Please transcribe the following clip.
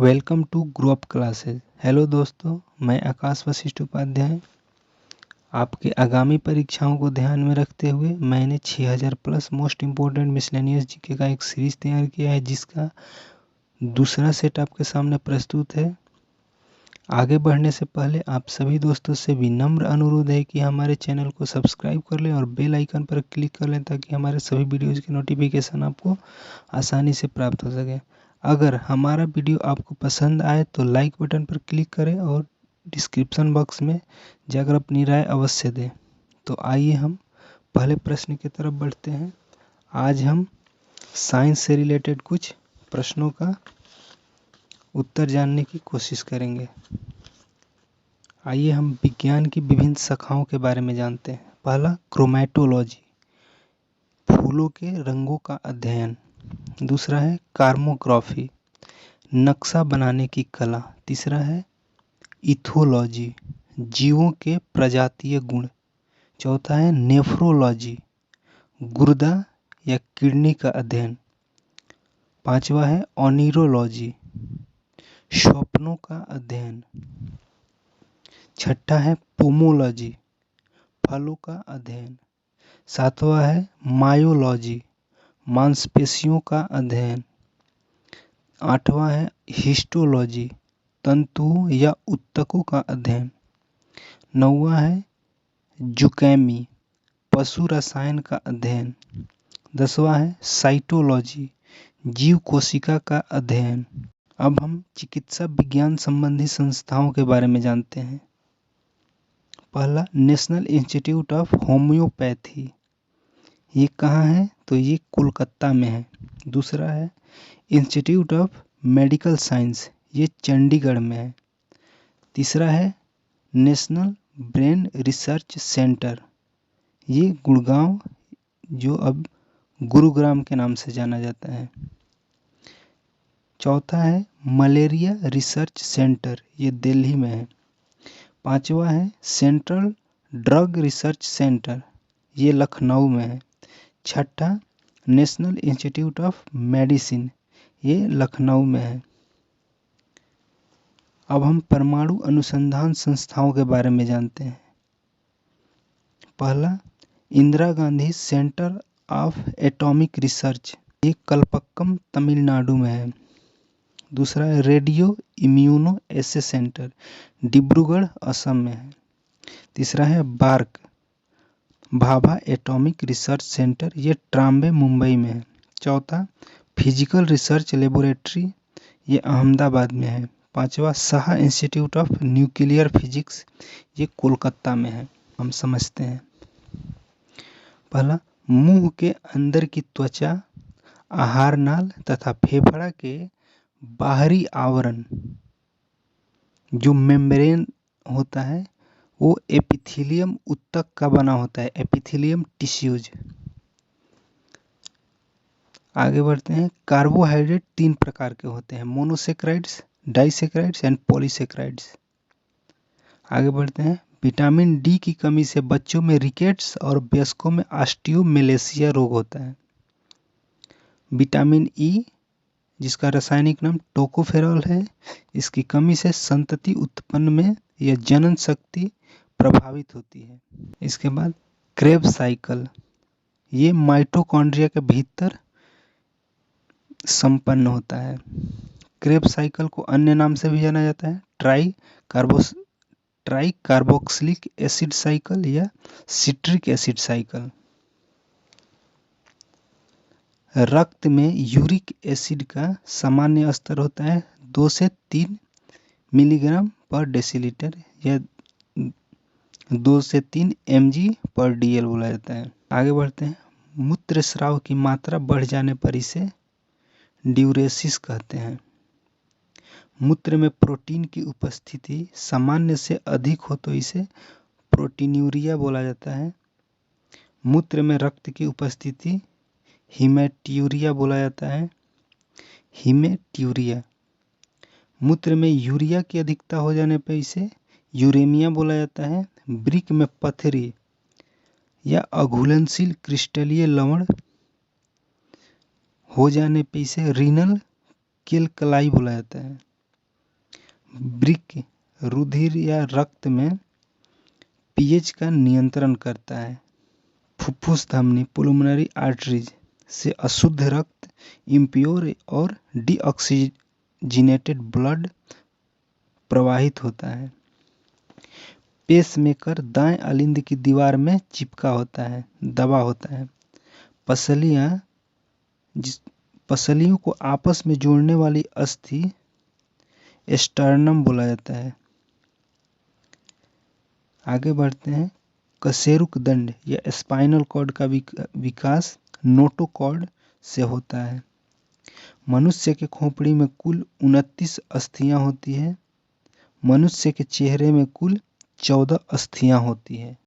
Welcome to grow up classes. Hello दोस्तों, मैं आकाश वशिष्ठ उपाध्याय। आपके आगामी परीक्षाओं को ध्यान में रखते हुए मैंने 6000 plus most important miscellaneous GK का एक सीरीज तैयार किया है, जिसका दूसरा सेट आपके सामने प्रस्तुत है। आगे बढ़ने से पहले आप सभी दोस्तों से विनम्र अनुरोध है कि हमारे चैनल को सब्सक्राइब कर लें और बेल आइकन पर क्लिक कर लें, ताकि हमारे सभी वीडियोज़ की नोटिफिकेशन आपको आसानी से प्राप्त हो सके। अगर हमारा वीडियो आपको पसंद आए तो लाइक बटन पर क्लिक करें और डिस्क्रिप्शन बॉक्स में जाकर अपनी राय अवश्य दें। तो आइए हम पहले प्रश्न की तरफ बढ़ते हैं। आज हम साइंस से रिलेटेड कुछ प्रश्नों का उत्तर जानने की कोशिश करेंगे। आइए हम विज्ञान की विभिन्न शाखाओं के बारे में जानते हैं। पहला, क्रोमैटोलॉजी, फूलों के रंगों का अध्ययन। दूसरा है कार्मोग्राफी, नक्शा बनाने की कला। तीसरा है इथोलॉजी, जीवों के प्रजातीय गुण। चौथा है नेफ्रोलॉजी, गुर्दा या किडनी का अध्ययन। पांचवा है ओनिरोलॉजी, स्वप्नों का अध्ययन। छठा है पोमोलॉजी, फलों का अध्ययन। सातवां है मायोलॉजी, मांसपेशियों का अध्ययन। आठवां है हिस्टोलॉजी, तंतुओं या ऊतकों का अध्ययन। नौवां है जुकैमी, पशु रसायन का अध्ययन। 10वां है साइटोलॉजी, जीव कोशिका का अध्ययन। अब हम चिकित्सा विज्ञान संबंधी संस्थाओं के बारे में जानते हैं। पहला, नेशनल इंस्टीट्यूट ऑफ होम्योपैथी, ये कहाँ है? तो ये कोलकाता में है। दूसरा है इंस्टीट्यूट ऑफ मेडिकल साइंस, ये चंडीगढ़ में है। तीसरा है नेशनल ब्रेन रिसर्च सेंटर, ये गुड़गांव, जो अब गुरुग्राम के नाम से जाना जाता है। चौथा है मलेरिया रिसर्च सेंटर, ये दिल्ली में है। पांचवा है सेंट्रल ड्रग रिसर्च सेंटर, ये लखनऊ में है। छठा नेशनल इंस्टीट्यूट ऑफ मेडिसिन, ये लखनऊ में है। अब हम परमाणु अनुसंधान संस्थाओं के बारे में जानते हैं। पहला, Indira Gandhi centre of atomic research, ये कलपक्कम तमिलनाडु में है। दूसरा है radio immuno assay centre, Dibrugarh Assam में है। तीसरा है BARC Bhabha atomic research centre, ये ट्राम्बे मुंबई में है। चौथा फिजिकल रिसर्च लेबोरेटरी, ये अहमदाबाद में है। पांचवा Shah institute of nuclear physics, ये कोलकाता में है। हम समझते हैं। पहला, मुंह के अंदर की त्वचा, आहार नाल तथा फेफड़ा के बाहरी आवरण, जो मेम्ब्रेन होता है, वो एपिथेलियम ऊतक का बना होता है, एपिथेलियम टिश्यूज। आगे बढ़ते हैं। कार्बोहाइड्रेट 3 प्रकार के होते हैं, मोनोसेक्राइड्स, डाइसेक्राइड्स एंड पॉलीसेक्राइड्स। आगे बढ़ते हैं। विटामिन डी की कमी से बच्चों में रिकेट्स और वयस्कों में ऑस्टियोमेलेसिया रोग होता है। विटामिन ई, जिसका रासायनिक नाम टोकोफेरॉल है, इसकी कमी से संतति उत्पन्न में या जनन शक्ति प्रभावित होती है। इसके बाद क्रेब्स साइकिल, ये माइटोकॉन्ड्रिया के भीतर संपन्न होता है। क्रेब्स साइकिल को अन्य नाम से भी जाना जाता है, ट्राई कार्बोक्सिलिक एसिड साइकिल या सिट्रिक एसिड साइकिल। रक्त में यूरिक एसिड का सामान्य स्तर होता है 2 से 3 मिलीग्राम पर डेसीलीटर, या 2 से 3 mg/dl बोला जाता है। आगे बढ़ते हैं। मूत्र स्राव की मात्रा बढ़ जाने पर इसे ड्यूरेसिस कहते हैं। मूत्र में प्रोटीन की उपस्थिति सामान्य से अधिक हो तो इसे प्रोटीन्यूरिया बोला जाता है। मूत्र में रक्त की उपस्थिति हीमेट्यूरिया बोला जाता है, हीमेट्यूरिया। मूत्र में यूरिया की अधिकता हो जाने पर इसे यूरेमिया बोला जाता है। वृक्क में पथरी या अघुलनशील क्रिस्टलीय लवण हो जाने पर इसे रीनल केल्कलाई बोला जाता है। वृक्क रुधिर या रक्त में पीएच का नियंत्रण करता है। फुफ्फुस धमनी पुलमोनरी आर्टरीज से अशुद्ध रक्त, इम्प्योर और डीऑक्सीजनेटेड ब्लड प्रवाहित होता है। पेसमेकर दाएं अलिंद की दीवार में चिपका होता है, दबा होता है। पसलियों को आपस में जोड़ने वाली अस्थि स्टर्नम बोला जाता है। आगे बढ़ते हैं। कशेरुक दंड या स्पाइनल कॉर्ड का विकास नोटोकॉर्ड से होता है। मनुष्य के खोपड़ी में कुल 29 अस्थियां होती है। मनुष्य के चेहरे में कुल 14 अस्थियां होती है।